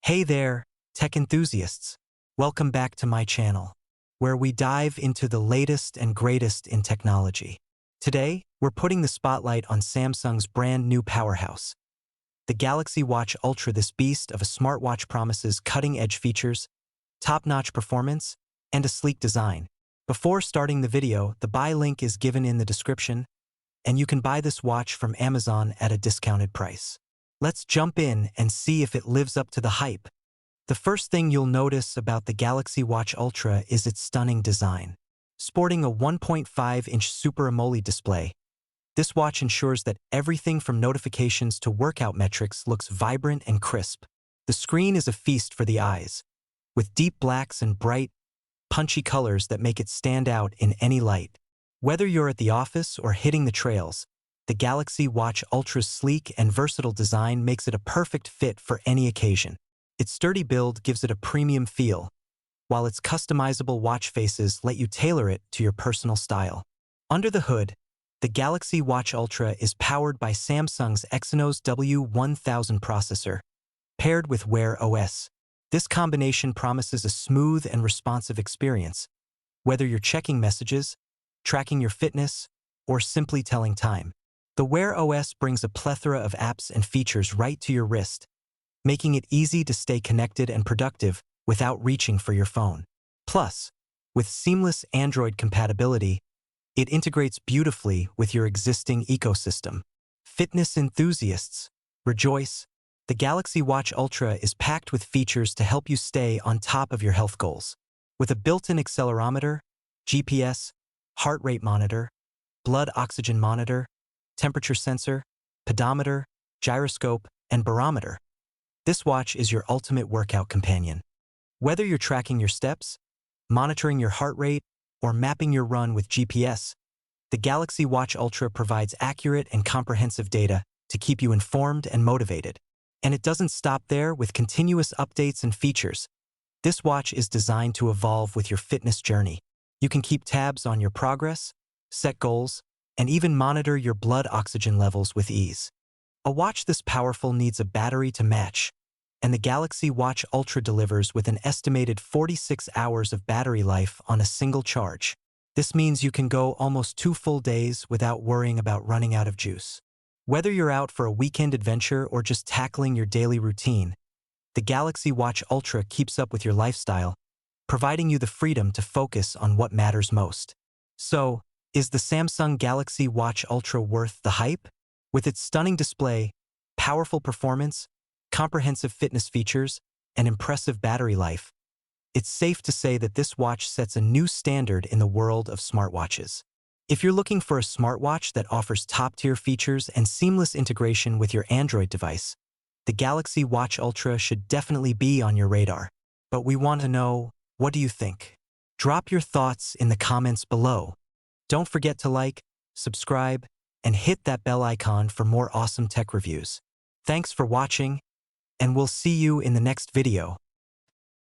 Hey there, tech enthusiasts. Welcome back to my channel, where we dive into the latest and greatest in technology. Today, we're putting the spotlight on Samsung's brand new powerhouse. The Galaxy Watch Ultra. This beast of a smartwatch promises cutting-edge features, top-notch performance, and a sleek design. Before starting the video, the buy link is given in the description, and you can buy this watch from Amazon at a discounted price. Let's jump in and see if it lives up to the hype. The first thing you'll notice about the Galaxy Watch Ultra is its stunning design. Sporting a 1.5-inch Super AMOLED display, this watch ensures that everything from notifications to workout metrics looks vibrant and crisp. The screen is a feast for the eyes, with deep blacks and bright, punchy colors that make it stand out in any light. Whether you're at the office or hitting the trails, the Galaxy Watch Ultra's sleek and versatile design makes it a perfect fit for any occasion. Its sturdy build gives it a premium feel, while its customizable watch faces let you tailor it to your personal style. Under the hood, the Galaxy Watch Ultra is powered by Samsung's Exynos W1000 processor, paired with Wear OS. This combination promises a smooth and responsive experience, whether you're checking messages, tracking your fitness, or simply telling time. The Wear OS brings a plethora of apps and features right to your wrist, making it easy to stay connected and productive without reaching for your phone. Plus, with seamless Android compatibility, it integrates beautifully with your existing ecosystem. Fitness enthusiasts, rejoice! The Galaxy Watch Ultra is packed with features to help you stay on top of your health goals. With a built-in accelerometer, GPS, heart rate monitor, blood oxygen monitor, temperature sensor, pedometer, gyroscope, and barometer, this watch is your ultimate workout companion. Whether you're tracking your steps, monitoring your heart rate, or mapping your run with GPS, the Galaxy Watch Ultra provides accurate and comprehensive data to keep you informed and motivated. And it doesn't stop there. With continuous updates and features, this watch is designed to evolve with your fitness journey. You can keep tabs on your progress, set goals, and even monitor your blood oxygen levels with ease. A watch this powerful needs a battery to match, and the Galaxy Watch Ultra delivers with an estimated 46 hours of battery life on a single charge. This means you can go almost 2 full days without worrying about running out of juice. Whether you're out for a weekend adventure or just tackling your daily routine, the Galaxy Watch Ultra keeps up with your lifestyle, providing you the freedom to focus on what matters most. So, is the Samsung Galaxy Watch Ultra worth the hype? With its stunning display, powerful performance, comprehensive fitness features, and impressive battery life, it's safe to say that this watch sets a new standard in the world of smartwatches. If you're looking for a smartwatch that offers top-tier features and seamless integration with your Android device, the Galaxy Watch Ultra should definitely be on your radar. But we want to know, what do you think? Drop your thoughts in the comments below. Don't forget to like, subscribe, and hit that bell icon for more awesome tech reviews. Thanks for watching, and we'll see you in the next video.